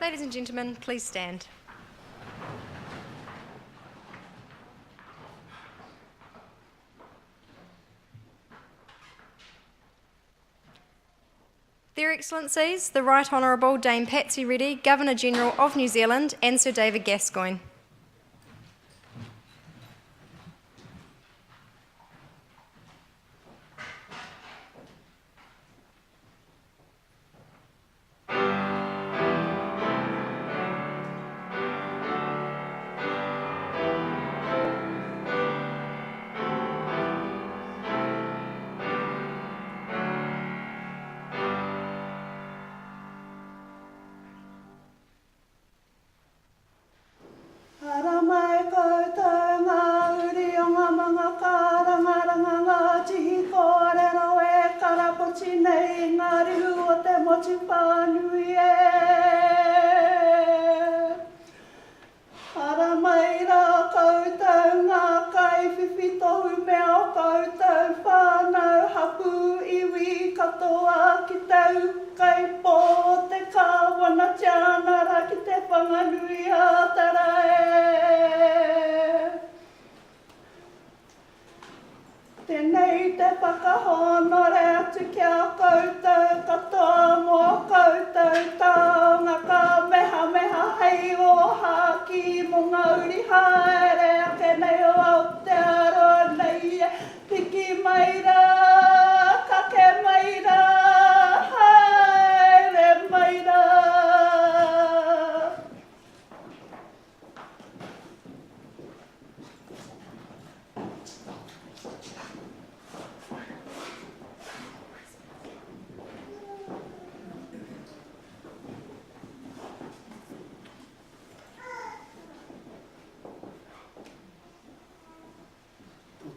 Ladies and gentlemen, please stand. Their Excellencies, the Right Honourable Dame Patsy Reddy, Governor-General of New Zealand, and Sir David Gascoigne. Tēnei te whakahonore atu kia koutou katoa mō koutou taonga ka meha meha hei o haki mō ngā uri haere ake nei o Aotearoa nei e piki maira, kake maira, haere maira.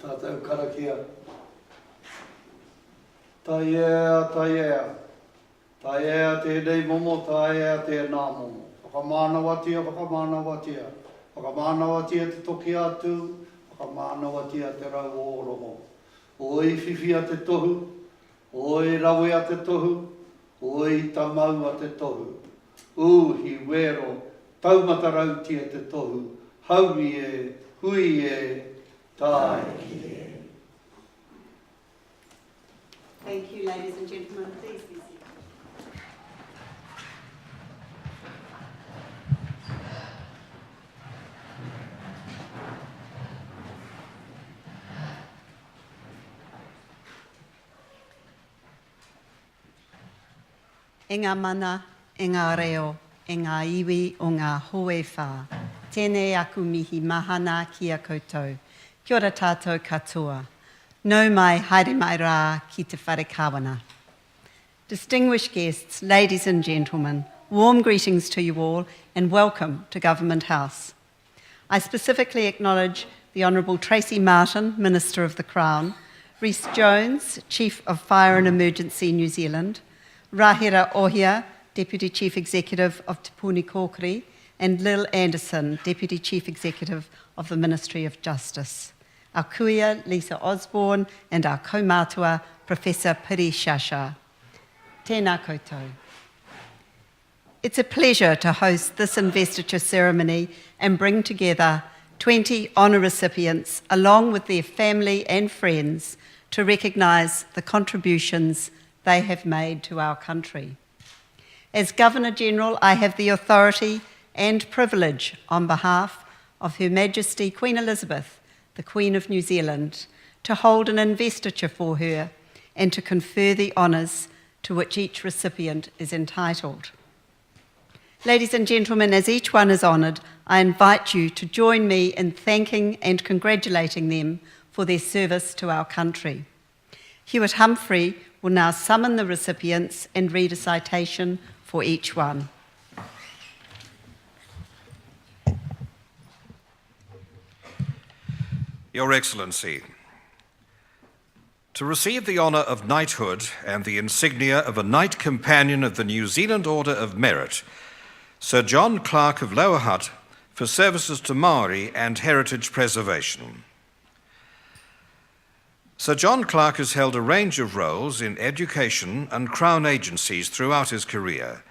Tātou karakia. Tai ea, tai ea. Tai ea tēnei momo, tai ea tēnā momo. Whakamānawatia, whakamānawatia. Whakamānawatia te toki atu, whakamānawatia te rau o rongo. Oi whiwhia te tohu, oi rawe a te tohu, oi tamau a te tohu. Uhi wero, taumata rautia te tohu. Haui e, hui e, tai. Thank you, ladies and gentlemen. Please be seated. E ngā mana, e ngā reo, e ngā iwi o ngā hoe whā. Tēnei aku mihi mahana ki a koutou. Kia ora tātou katoa. Nau mai haere mai rā ki te whare kawana. Distinguished guests, ladies and gentlemen, warm greetings to you all and welcome to Government House. I specifically acknowledge the Honourable Tracy Martin, Minister of the Crown, Rhys Jones, Chief of Fire and Emergency New Zealand, Rahira Ohia, Deputy Chief Executive of Te Puni Kōkiri, and Lil Anderson, Deputy Chief Executive of the Ministry of Justice. Our kuia, Lisa Osborne, and our kaumātua, Professor Piri Shasha. Tēnā koutou. It's a pleasure to host this investiture ceremony and bring together 20 honour recipients along with their family and friends to recognise the contributions they have made to our country. As Governor-General, I have the authority and privilege on behalf of Her Majesty Queen Elizabeth, the Queen of New Zealand, to hold an investiture for her and to confer the honours to which each recipient is entitled. Ladies and gentlemen, as each one is honoured, I invite you to join me in thanking and congratulating them for their service to our country. Hewitt Humphrey will now summon the recipients and read a citation for each one. Your Excellency, to receive the honour of knighthood and the insignia of a Knight Companion of the New Zealand Order of Merit, Sir John Clark of Lower Hutt for services to Māori and heritage preservation. Sir John Clark has held a range of roles in education and Crown agencies throughout his career,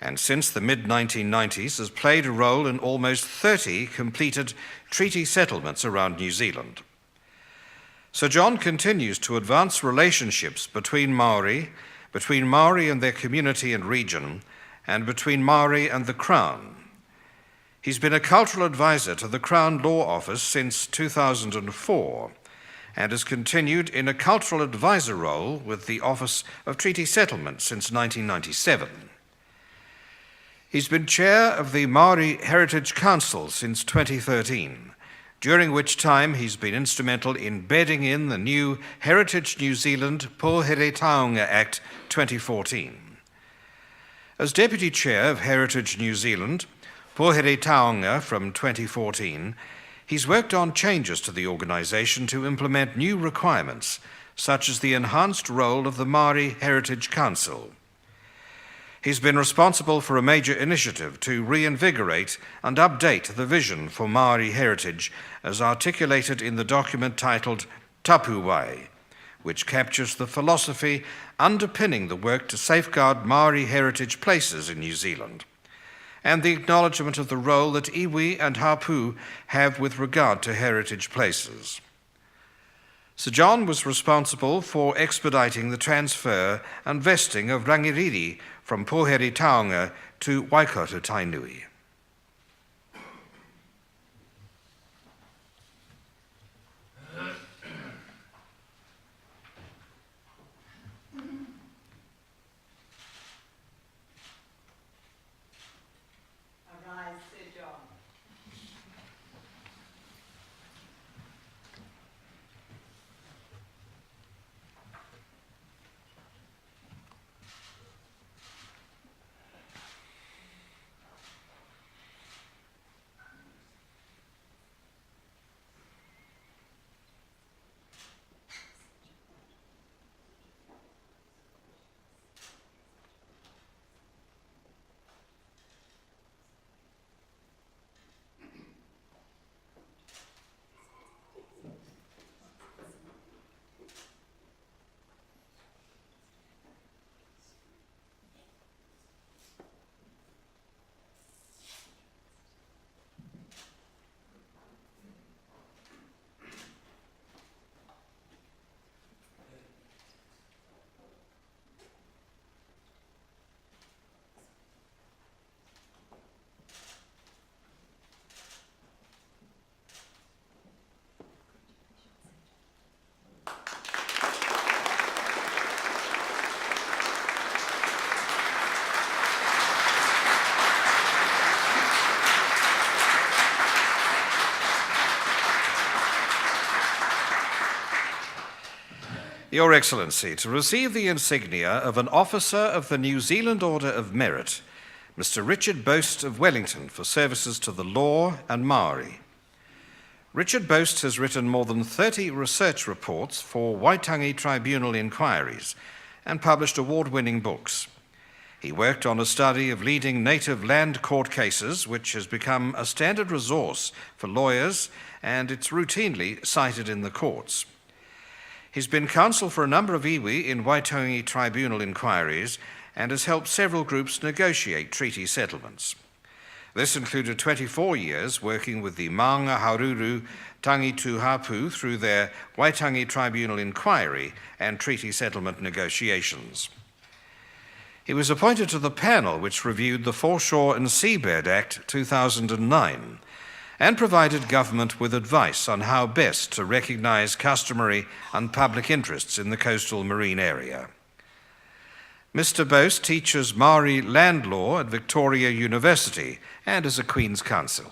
and since the mid-1990s has played a role in almost 30 completed treaty settlements around New Zealand. Sir John continues to advance relationships between Maori and their community and region, and between Maori and the Crown. He's been a cultural advisor to the Crown Law Office since 2004 and has continued in a cultural advisor role with the Office of Treaty Settlement since 1997. He's been chair of the Maori Heritage Council since 2013, during which time he's been instrumental in bedding in the new Heritage New Zealand Pōhere Taonga Act 2014. As Deputy Chair of Heritage New Zealand, Pōhere Taonga from 2014, he's worked on changes to the organisation to implement new requirements, such as the enhanced role of the Māori Heritage Council. He's been responsible for a major initiative to reinvigorate and update the vision for Māori heritage as articulated in the document titled Tapu Wai, which captures the philosophy underpinning the work to safeguard Māori heritage places in New Zealand, and the acknowledgement of the role that iwi and hapu have with regard to heritage places. Sir John was responsible for expediting the transfer and vesting of rangiriri from Pōhere Taonga to Waikato Tainui. Arise, Sir John. Your Excellency, to receive the insignia of an Officer of the New Zealand Order of Merit, Mr. Richard Boast of Wellington for services to the law and Māori. Richard Boast has written more than 30 research reports for Waitangi Tribunal inquiries and published award-winning books. He worked on a study of leading native land court cases, which has become a standard resource for lawyers, and it's routinely cited in the courts. He's been counsel for a number of iwi in Waitangi Tribunal inquiries and has helped several groups negotiate treaty settlements. This included 24 years working with the Maunga Haruru Tangitu Hapu through their Waitangi Tribunal inquiry and treaty settlement negotiations. He was appointed to the panel which reviewed the Foreshore and Seabed Act 2009 and provided government with advice on how best to recognise customary and public interests in the coastal marine area. Mr. Boast teaches Māori land law at Victoria University and is a Queen's Counsel.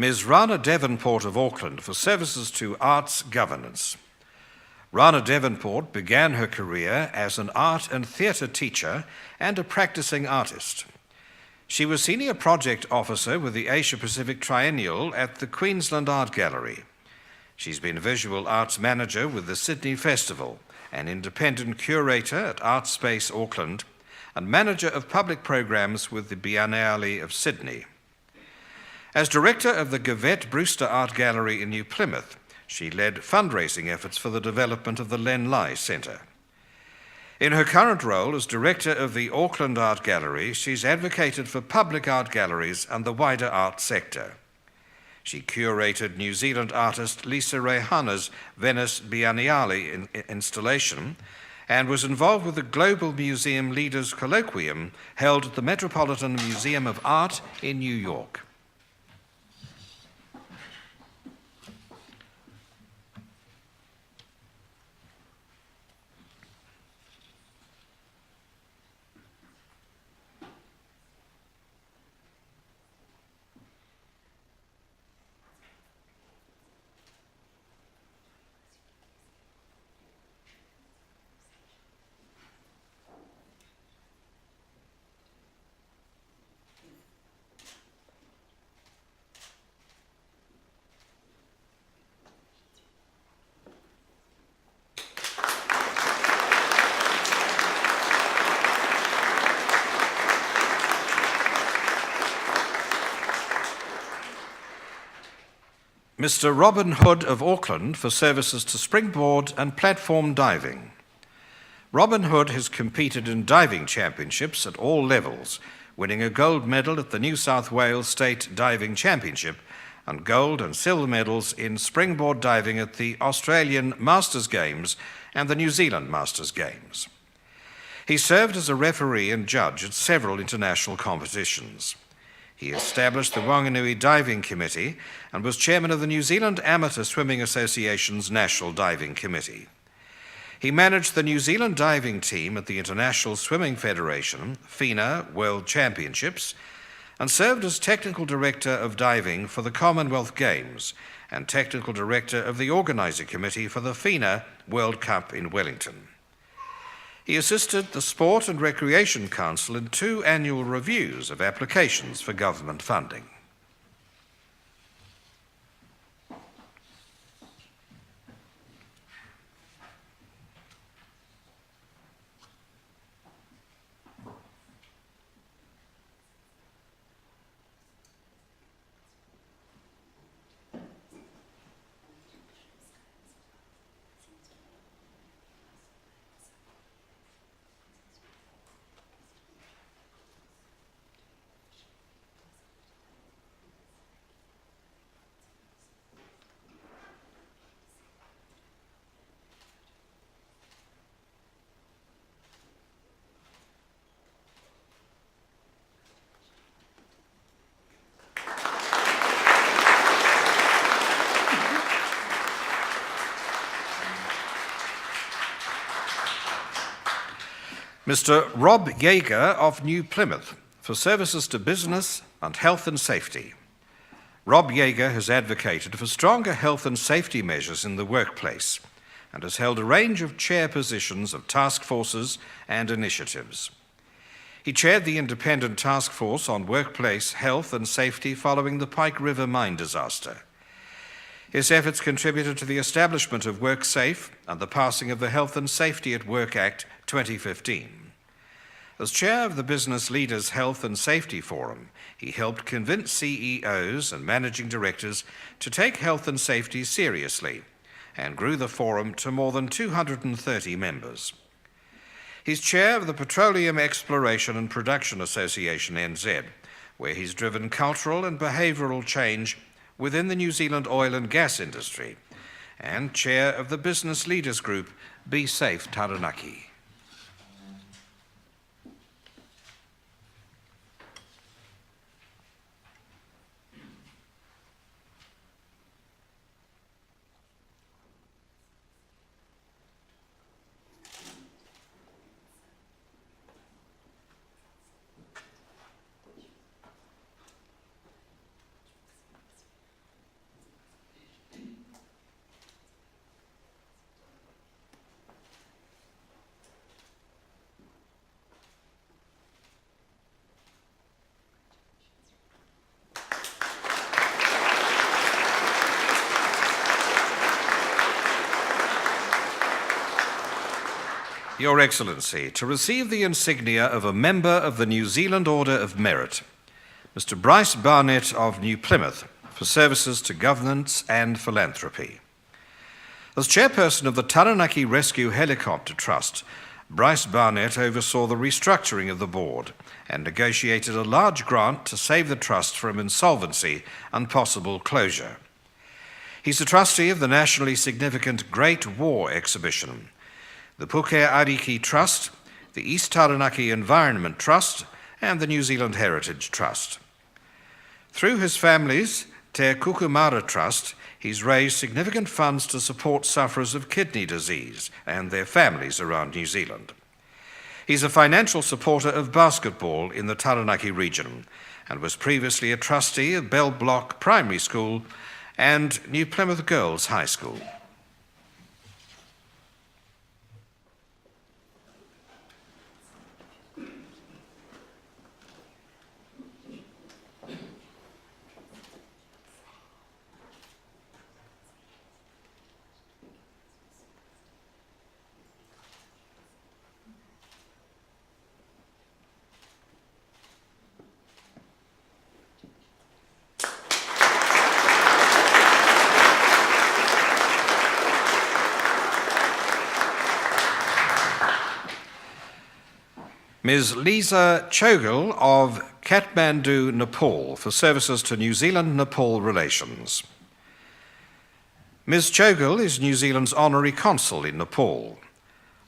Ms. Rana Davenport of Auckland for services to arts governance. Rana Davenport began her career as an art and theatre teacher and a practicing artist. She was Senior Project Officer with the Asia Pacific Triennial at the Queensland Art Gallery. She's been Visual Arts Manager with the Sydney Festival, an independent curator at Art Space Auckland, and Manager of Public Programs with the Biennale of Sydney. As Director of the Gavette Brewster Art Gallery in New Plymouth, she led fundraising efforts for the development of the Len Lai Centre. In her current role as Director of the Auckland Art Gallery, she's advocated for public art galleries and the wider art sector. She curated New Zealand artist Lisa Rehana's Venice Biennale installation and was involved with the Global Museum Leaders Colloquium held at the Metropolitan Museum of Art in New York. Mr. Robin Hood of Auckland for services to springboard and platform diving. Robin Hood has competed in diving championships at all levels, winning a gold medal at the New South Wales State Diving Championship and gold and silver medals in springboard diving at the Australian Masters Games and the New Zealand Masters Games. He served as a referee and judge at several international competitions. He established the Wanganui Diving Committee and was chairman of the New Zealand Amateur Swimming Association's National Diving Committee. He managed the New Zealand diving team at the International Swimming Federation, FINA World Championships, and served as Technical Director of Diving for the Commonwealth Games and Technical Director of the Organiser Committee for the FINA World Cup in Wellington. He assisted the Sport and Recreation Council in 2 annual reviews of applications for government funding. Mr. Rob Yeager of New Plymouth for services to business and health and safety. Rob Yeager has advocated for stronger health and safety measures in the workplace and has held a range of chair positions of task forces and initiatives. He chaired the Independent Task Force on Workplace Health and Safety following the Pike River mine disaster. His efforts contributed to the establishment of WorkSafe and the passing of the Health and Safety at Work Act 2015. As chair of the Business Leaders Health and Safety Forum, he helped convince CEOs and managing directors to take health and safety seriously and grew the forum to more than 230 members. He's chair of the Petroleum Exploration and Production Association NZ, where he's driven cultural and behavioural change within the New Zealand oil and gas industry, and chair of the business leaders group Be Safe Taranaki. Your Excellency, to receive the insignia of a member of the New Zealand Order of Merit, Mr. Bryce Barnett of New Plymouth, for services to governance and philanthropy. As chairperson of the Taranaki Rescue Helicopter Trust, Bryce Barnett oversaw the restructuring of the board and negotiated a large grant to save the trust from insolvency and possible closure. He's a trustee of the nationally significant Great War exhibition, the Puke Ariki Trust, the East Taranaki Environment Trust, and the New Zealand Heritage Trust. Through his family's Te Kukumara Trust, he's raised significant funds to support sufferers of kidney disease and their families around New Zealand. He's a financial supporter of basketball in the Taranaki region and was previously a trustee of Bell Block Primary School and New Plymouth Girls High School. Ms. Lisa Chogal of Kathmandu, Nepal, for services to New Zealand-Nepal relations. Ms. Chogal is New Zealand's honorary consul in Nepal.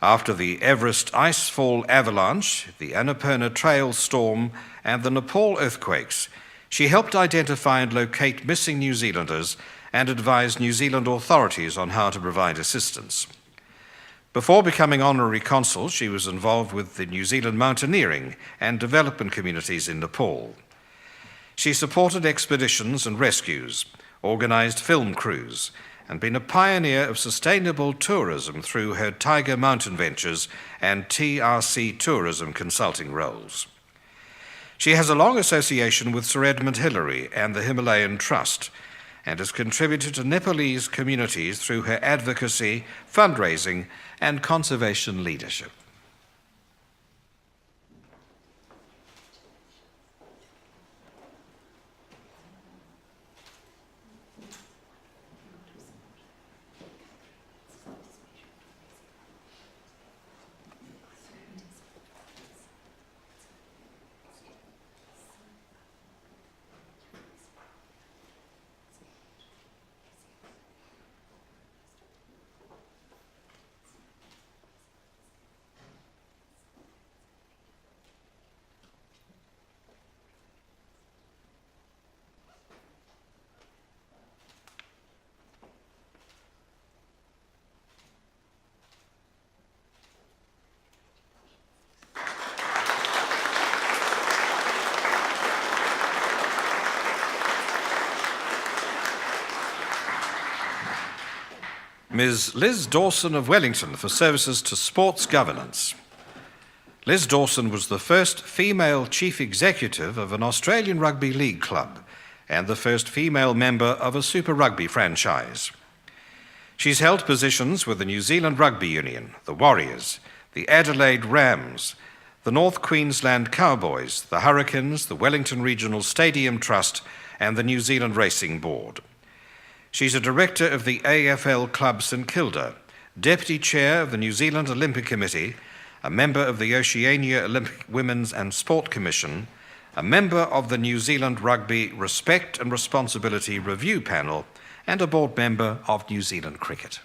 After the Everest icefall avalanche, the Annapurna Trail storm, and the Nepal earthquakes, she helped identify and locate missing New Zealanders and advised New Zealand authorities on how to provide assistance. Before becoming honorary consul, she was involved with the New Zealand mountaineering and development communities in Nepal. She supported expeditions and rescues, organized film crews, and been a pioneer of sustainable tourism through her Tiger Mountain Ventures and TRC tourism consulting roles. She has a long association with Sir Edmund Hillary and the Himalayan Trust, and has contributed to Nepalese communities through her advocacy, fundraising, and conservation leadership. Ms. Liz Dawson of Wellington for services to sports governance. Liz Dawson was the first female chief executive of an Australian rugby league club and the first female member of a Super Rugby franchise. She's held positions with the New Zealand Rugby Union, the Warriors, the Adelaide Rams, the North Queensland Cowboys, the Hurricanes, the Wellington Regional Stadium Trust, and the New Zealand Racing Board. She's a director of the AFL Club St Kilda, deputy chair of the New Zealand Olympic Committee, a member of the Oceania Olympic Women's and Sport Commission, a member of the New Zealand Rugby Respect and Responsibility Review Panel, and a board member of New Zealand Cricket.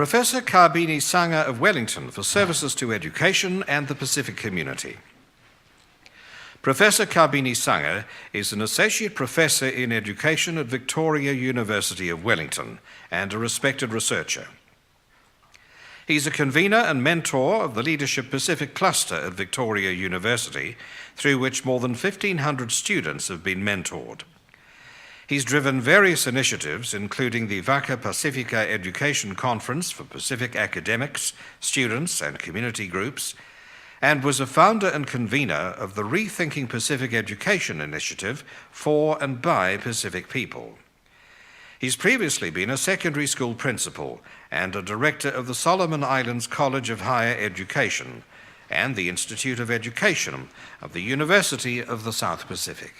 Professor Karbini Sangha of Wellington for services to education and the Pacific community. Professor Karbini Sangha is an Associate Professor in Education at Victoria University of Wellington and a respected researcher. He's a convener and mentor of the Leadership Pacific Cluster at Victoria University, through which more than 1,500 students have been mentored. He's driven various initiatives, including the Vaca Pacifica Education Conference for Pacific academics, students, and community groups, and was a founder and convener of the Rethinking Pacific Education Initiative for and by Pacific people. He's previously been a secondary school principal and a director of the Solomon Islands College of Higher Education and the Institute of Education of the University of the South Pacific.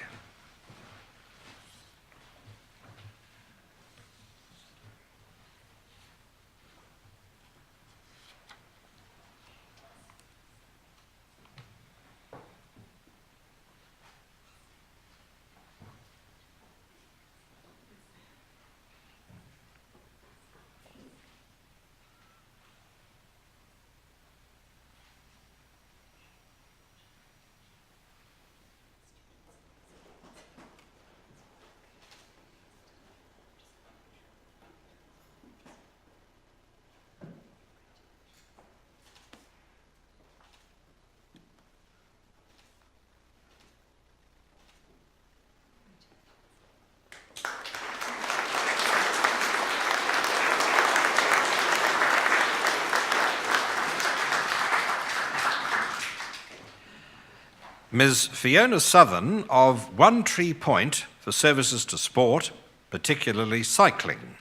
Ms. Fiona Southern of One Tree Point for services to sport, particularly cycling.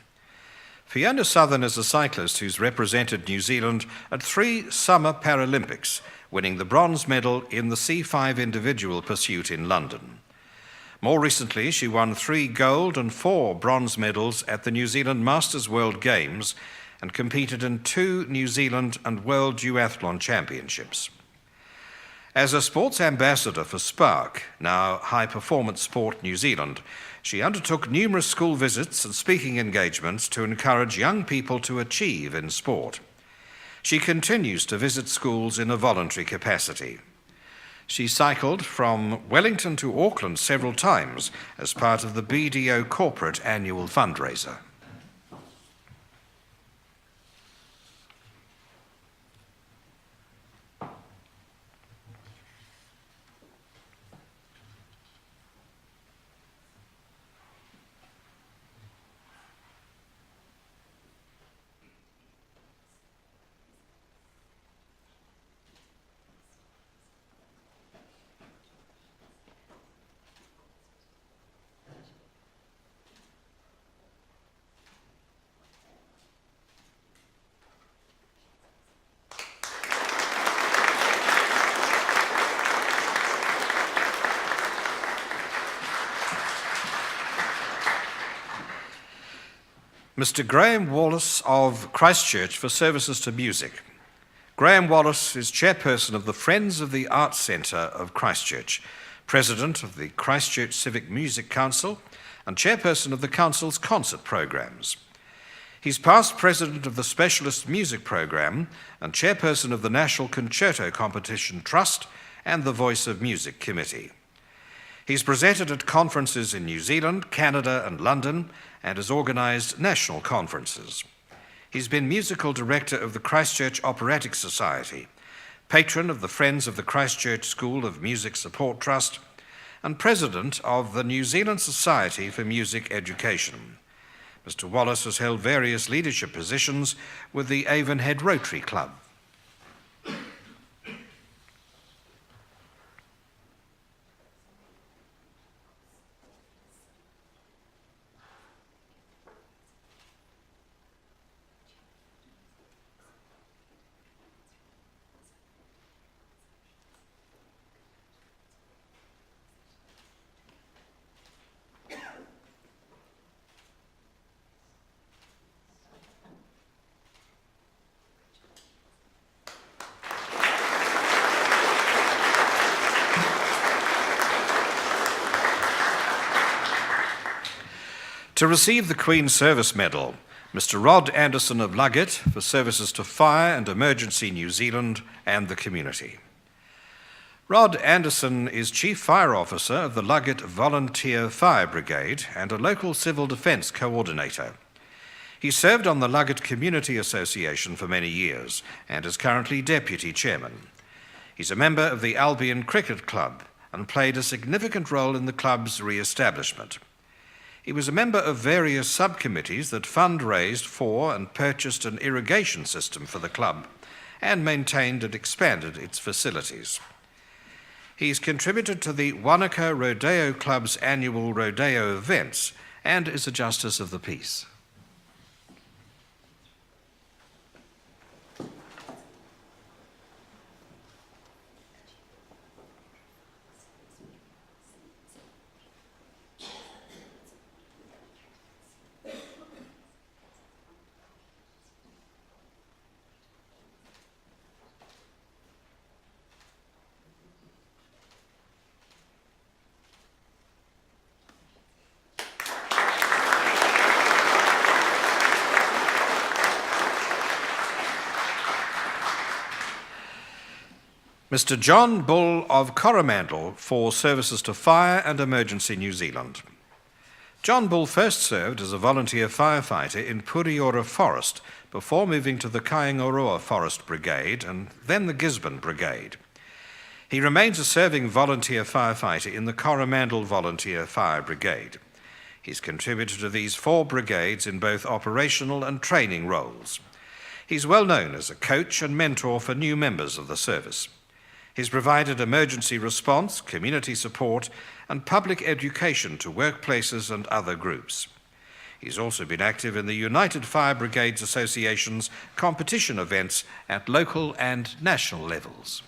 Fiona Southern is a cyclist who's represented New Zealand at 3 Summer Paralympics, winning the bronze medal in the C5 individual pursuit in London. More recently, she won 3 gold and 4 bronze medals at the New Zealand Masters World Games and competed in 2 New Zealand and World Duathlon Championships. As a sports ambassador for Spark, now High Performance Sport New Zealand, she undertook numerous school visits and speaking engagements to encourage young people to achieve in sport. She continues to visit schools in a voluntary capacity. She cycled from Wellington to Auckland several times as part of the BDO corporate annual fundraiser. Mr. Graham Wallace of Christchurch for services to music. Graham Wallace is chairperson of the Friends of the Arts Centre of Christchurch, president of the Christchurch Civic Music Council, and chairperson of the council's concert programs. He's past president of the Specialist Music Program and chairperson of the National Concerto Competition Trust and the Voice of Music Committee. He's presented at conferences in New Zealand, Canada, and London, and has organised national conferences. He's been musical director of the Christchurch Operatic Society, patron of the Friends of the Christchurch School of Music Support Trust, and president of the New Zealand Society for Music Education. Mr. Wallace has held various leadership positions with the Avonhead Rotary Club. To receive the Queen's Service Medal, Mr. Rod Anderson of Luggett for services to Fire and Emergency New Zealand and the community. Rod Anderson is Chief Fire Officer of the Luggett Volunteer Fire Brigade and a local civil defence coordinator. He served on the Luggett Community Association for many years and is currently Deputy Chairman. He's a member of the Albion Cricket Club and played a significant role in the club's re-establishment. He was a member of various subcommittees that fundraised for and purchased an irrigation system for the club and maintained and expanded its facilities. He's contributed to the Wanaka Rodeo Club's annual rodeo events and is a Justice of the Peace. Mr. John Bull of Coromandel for services to Fire and Emergency New Zealand. John Bull first served as a volunteer firefighter in Puriora Forest before moving to the Kaingoroa Forest Brigade and then the Gisborne Brigade. He remains a serving volunteer firefighter in the Coromandel Volunteer Fire Brigade. He's contributed to these 4 brigades in both operational and training roles. He's well known as a coach and mentor for new members of the service. He's provided emergency response, community support, and public education to workplaces and other groups. He's also been active in the United Fire Brigades Association's competition events at local and national levels.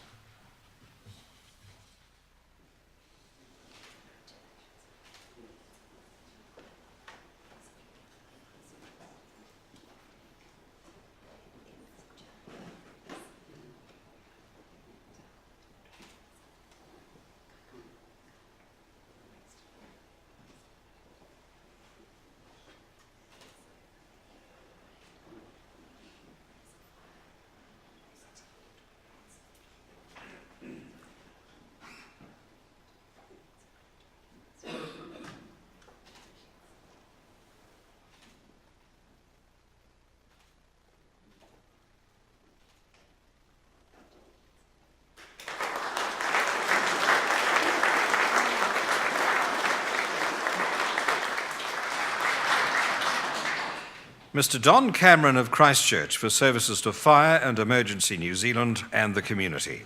Mr. Don Cameron of Christchurch for services to Fire and Emergency New Zealand and the community.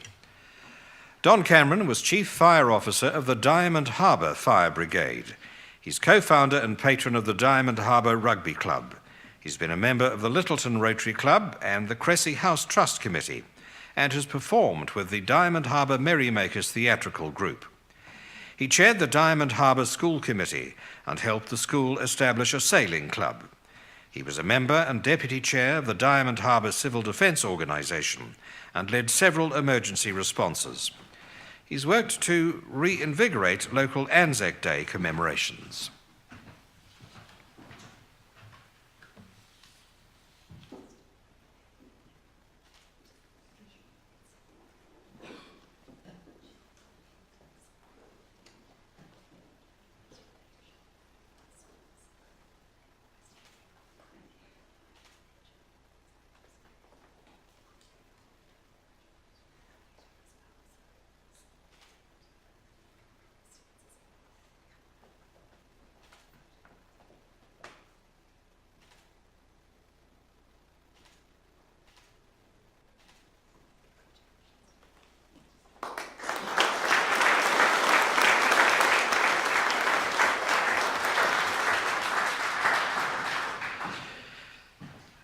Don Cameron was Chief Fire Officer of the Diamond Harbour Fire Brigade. He's co-founder and patron of the Diamond Harbour Rugby Club. He's been a member of the Littleton Rotary Club and the Cressy House Trust Committee and has performed with the Diamond Harbour Merrymakers Theatrical Group. He chaired the Diamond Harbour School Committee and helped the school establish a sailing club. He was a member and deputy chair of the Diamond Harbour Civil Defence Organisation and led several emergency responses. He's worked to reinvigorate local Anzac Day commemorations.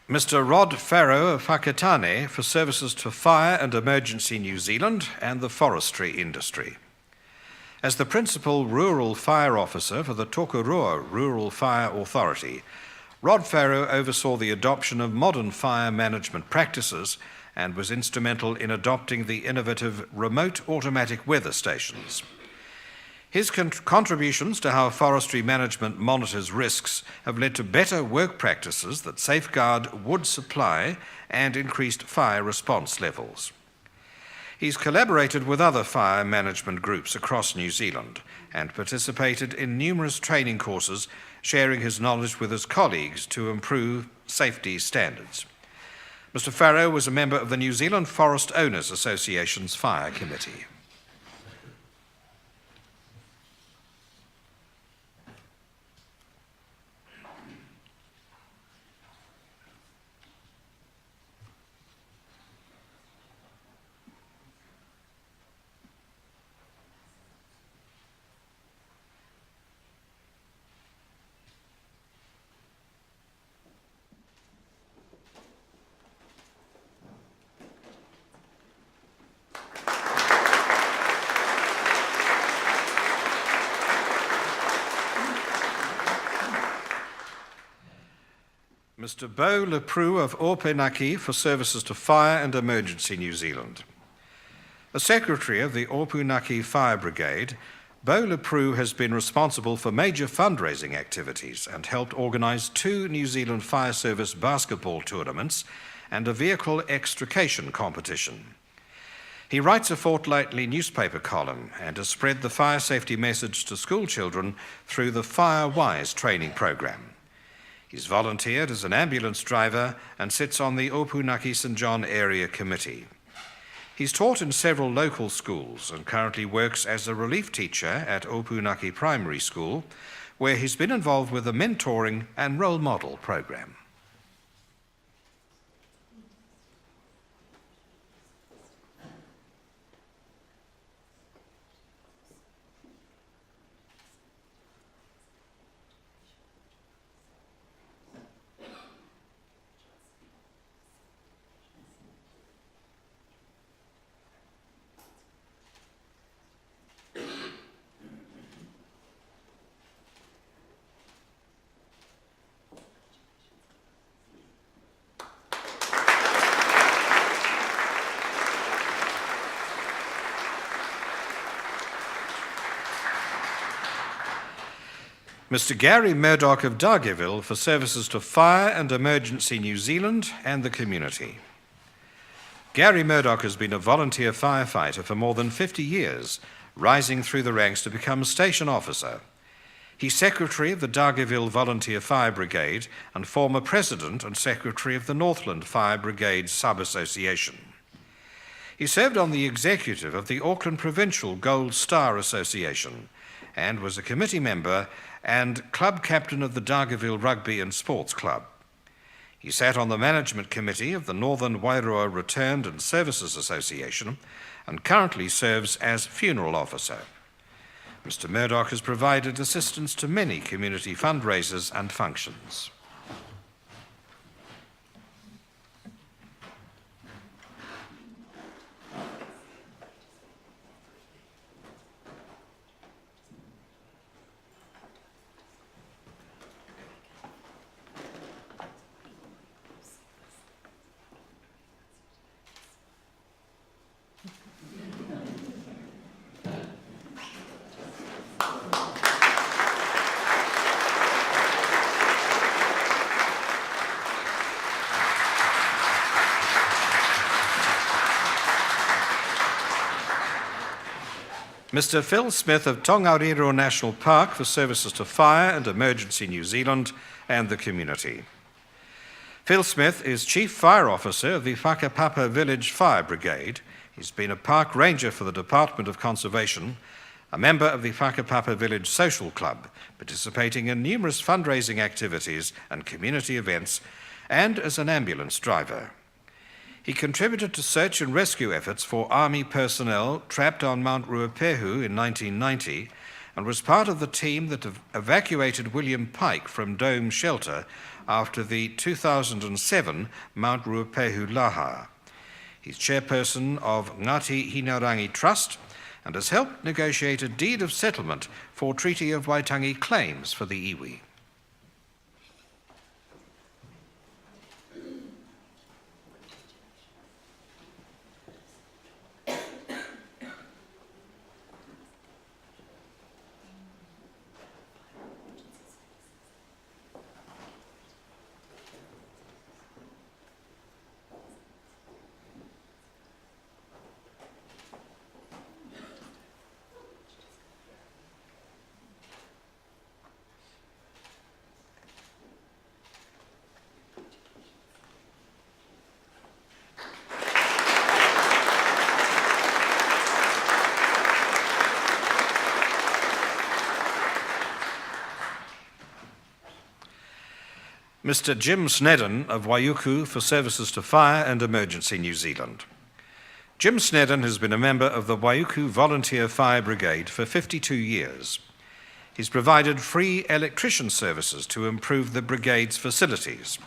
Mr. Rod Farrow of Whakatane for services to Fire and Emergency New Zealand and the forestry industry. As the Principal Rural Fire Officer for the Tokorua Rural Fire Authority, Rod Farrow oversaw the adoption of modern fire management practices and was instrumental in adopting the innovative remote automatic weather stations. His contributions to how forestry management monitors risks have led to better work practices that safeguard wood supply and increased fire response levels. He's collaborated with other fire management groups across New Zealand and participated in numerous training courses, sharing his knowledge with his colleagues to improve safety standards. Mr. Farrow was a member of the New Zealand Forest Owners Association's Fire Committee. Mr. Beau Leproux of Opunaki for services to Fire and Emergency New Zealand. As Secretary of the Opunaki Fire Brigade, Beau Leproux has been responsible for major fundraising activities and helped organise 2 New Zealand Fire Service basketball tournaments and a vehicle extrication competition. He writes a fortnightly newspaper column and has spread the fire safety message to school children through the Fire Wise training program. He's volunteered as an ambulance driver and sits on the Opunaki St John Area Committee. He's taught in several local schools and currently works as a relief teacher at Opunaki Primary School, where he's been involved with a mentoring and role model program. Mr. Gary Murdoch of Dargaville for services to Fire and Emergency New Zealand and the community. Gary Murdoch has been a volunteer firefighter for more than 50 years, rising through the ranks to become station officer. He's secretary of the Dargaville Volunteer Fire Brigade and former president and secretary of the Northland Fire Brigade Sub-Association. He served on the executive of the Auckland Provincial Gold Star Association and was a committee member and club captain of the Dargaville Rugby and Sports Club. He sat on the management committee of the Northern Wairoa Returned and Services Association and currently serves as funeral officer. Mr. Murdoch has provided assistance to many community fundraisers and functions. Mr. Phil Smith of Tongariro National Park for services to Fire and Emergency New Zealand and the community. Phil Smith is Chief Fire Officer of the Whakapapa Village Fire Brigade. He's been a park ranger for the Department of Conservation, a member of the Whakapapa Village Social Club, participating in numerous fundraising activities and community events, and as an ambulance driver. He contributed to search and rescue efforts for Army personnel trapped on Mount Ruapehu in 1990 and was part of the team that evacuated William Pike from Dome Shelter after the 2007 Mount Ruapehu Laha. He's chairperson of Ngāti Hinarangi Trust and has helped negotiate a deed of settlement for Treaty of Waitangi claims for the iwi. Mr. Jim Snedden of Waiuku for services to Fire and Emergency New Zealand. Jim Snedden has been a member of the Waiuku Volunteer Fire Brigade for 52 years. He's provided free electrician services to improve the brigade's facilities.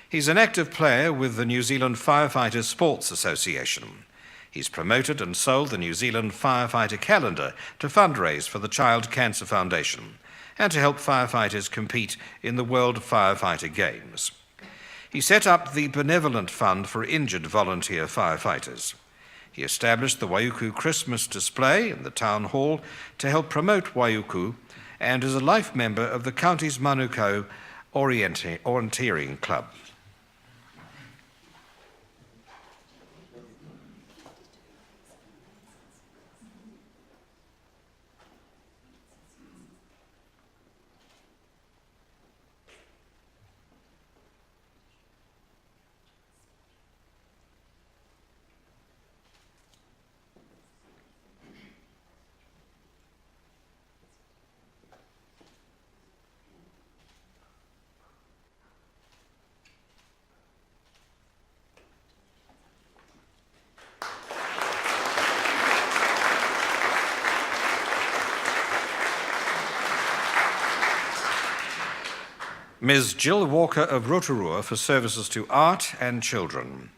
He's an active player with the New Zealand Firefighters Sports Association. He's promoted and sold the New Zealand Firefighter Calendar to fundraise for the Child Cancer Foundation and to help firefighters compete in the World Firefighter Games. He set up the Benevolent Fund for Injured Volunteer Firefighters. He established the Waiuku Christmas display in the town hall to help promote Waiuku and is a life member of the county's Manukau Orienteering Club. Ms. Jill Walker of Rotorua for services to art and children.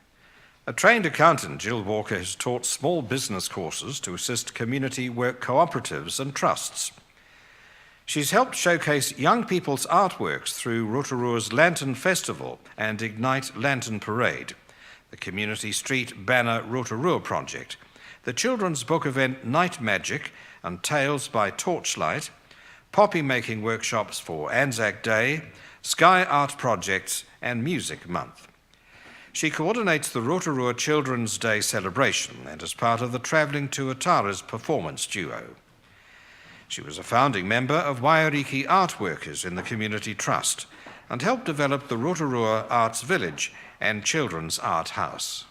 A trained accountant, Jill Walker has taught small business courses to assist community work cooperatives and trusts. She's helped showcase young people's artworks through Rotorua's Lantern Festival and Ignite Lantern Parade, the Community Street Banner Rotorua project, the children's book event Night Magic and Tales by Torchlight, poppy making workshops for Anzac Day, Sky Art Projects and Music Month. She coordinates the Rotorua Children's Day celebration and is part of the Travelling to Atara's performance duo. She was a founding member of Waiariki Art Workers in the Community Trust and helped develop the Rotorua Arts Village and Children's Art House.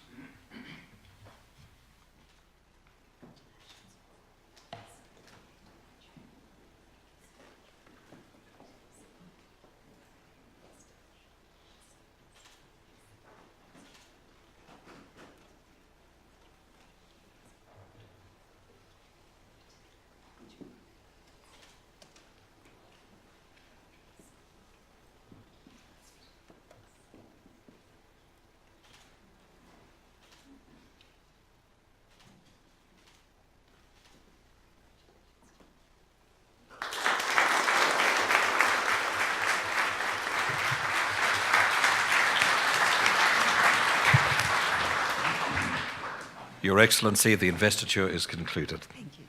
Your Excellency, the investiture is concluded. Thank you.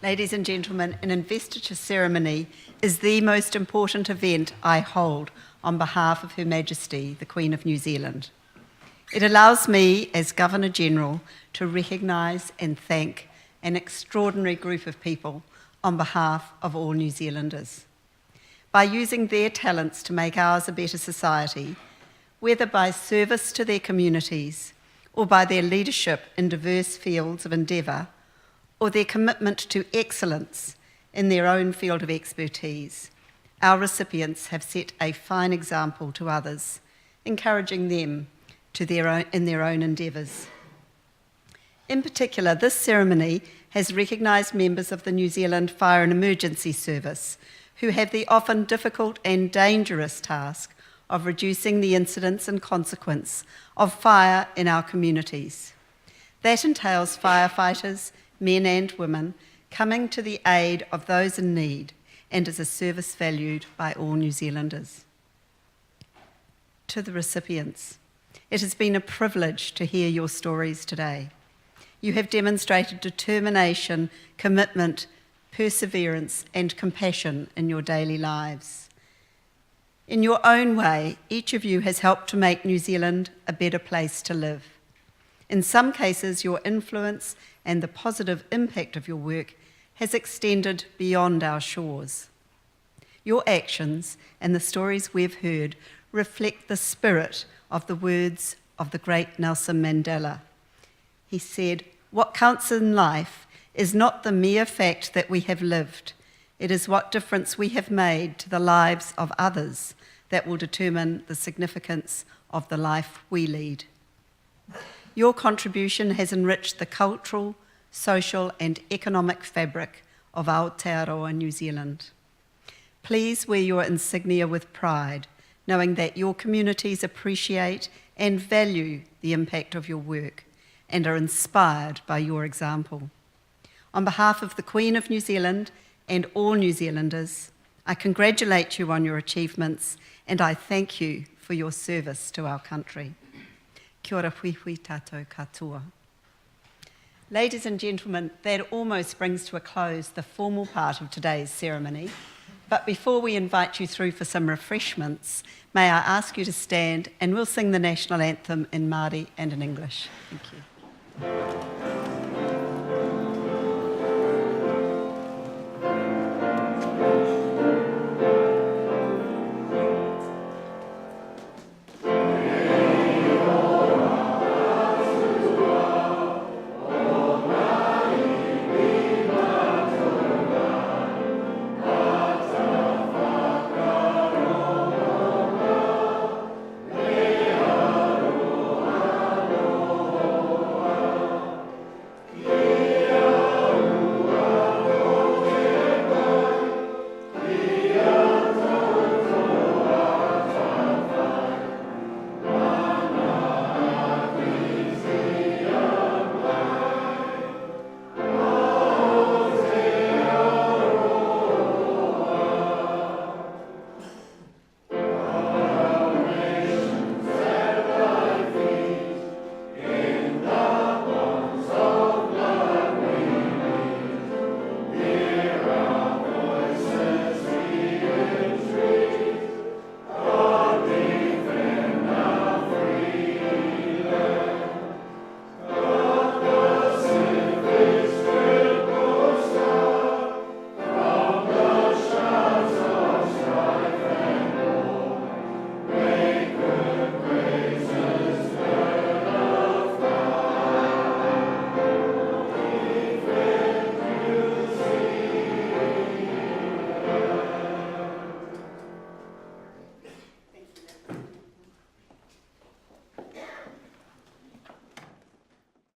Ladies and gentlemen, an investiture ceremony is the most important event I hold on behalf of Her Majesty, the Queen of New Zealand. It allows me, as Governor-General, to recognise and thank an extraordinary group of people on behalf of all New Zealanders. By using their talents to make ours a better society, whether by service to their communities or by their leadership in diverse fields of endeavour or their commitment to excellence in their own field of expertise, our recipients have set a fine example to others, encouraging them in their own endeavours. In particular, this ceremony has recognised members of the New Zealand Fire and Emergency Service who have the often difficult and dangerous task of reducing the incidence and consequence of fire in our communities. That entails firefighters, men and women, coming to the aid of those in need and is a service valued by all New Zealanders. To the recipients, it has been a privilege to hear your stories today. You have demonstrated determination, commitment, perseverance and compassion in your daily lives. In your own way, each of you has helped to make New Zealand a better place to live. In some cases, your influence and the positive impact of your work has extended beyond our shores. Your actions and the stories we've heard reflect the spirit of the words of the great Nelson Mandela. He said, "What counts in life is not the mere fact that we have lived, It is what difference we have made to the lives of others that will determine the significance of the life we lead. Your contribution has enriched the cultural, social and economic fabric of Aotearoa, New Zealand. Please wear your insignia with pride, knowing that your communities appreciate and value the impact of your work and are inspired by your example. On behalf of the Queen of New Zealand and all New Zealanders, I congratulate you on your achievements and I thank you for your service to our country. Kia ora hui hui tātou katoa. Ladies and gentlemen, that almost brings to a close the formal part of today's ceremony. But before we invite you through for some refreshments, may I ask you to stand and we'll sing the national anthem in Māori and in English. Thank you.